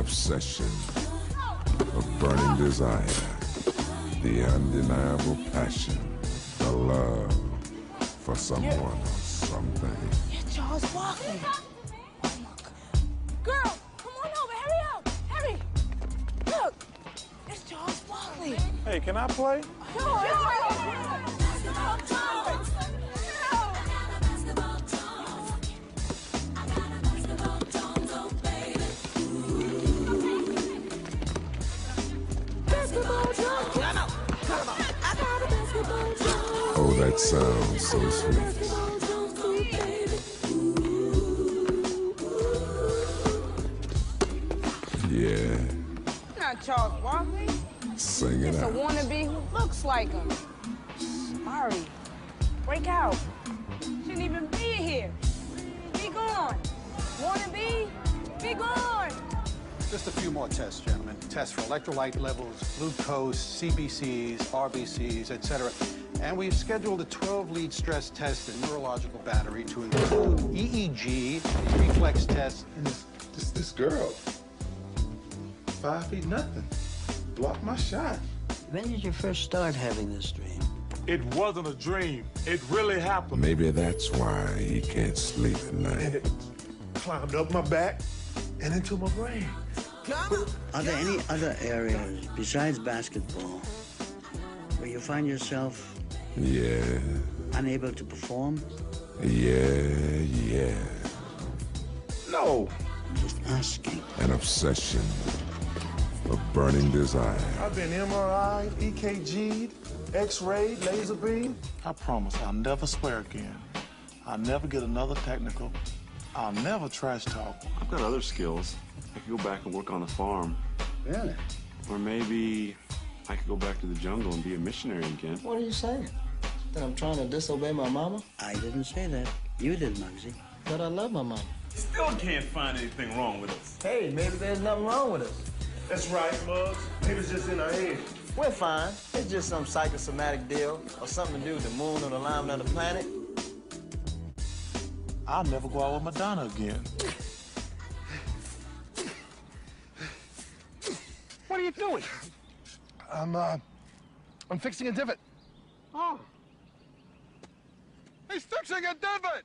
obsession, a burning desire, the undeniable passion, the love for someone or something. It's Charles Barkley. Oh my God. Girl, come on over, hurry up, hurry. Look, it's Charles Barkley. Hey, can I play? Oh, that sounds so sweet. Yeah. Not Charles Barkley. Sing it It's a out. wannabe who looks like him. Sorry. Break out. Shouldn't even be here. Be gone. Wannabe, be gone. Just a few more tests, gentlemen. Tests for electrolyte levels, glucose, CBCs, RBCs, etc. And we've scheduled a 12-lead stress test and neurological battery to include EEG, reflex tests, and This girl, 5 feet nothing, blocked my shot. When did you first start having this dream? It wasn't a dream. It really happened. Maybe that's why he can't sleep at And night. it climbed up my back and into my brain. Are there any other areas besides basketball where you find yourself Yeah, unable to perform? yeah. No, I'm just asking. An obsession, a burning desire. I've been MRI, EKG'd, X-rayed, laser beam. I promise I'll never swear again. I'll never get another technical. I'll never trash talk. I've got other skills. I could go back and work on a farm. Really? Or maybe I could go back to the jungle and be a missionary again. What are you saying? That I'm trying to disobey my mama? I didn't say that. You did, Muggsy. That I love my mama. Still can't find anything wrong with us. Hey, maybe there's nothing wrong with us. That's right, Muggs. Maybe it's just in our head. We're fine. It's just some psychosomatic deal or something to do with the moon or the alignment of the planet. I'll never go out with Madonna again. What are you doing? I'm fixing a divot. Oh. He's fixing a divot!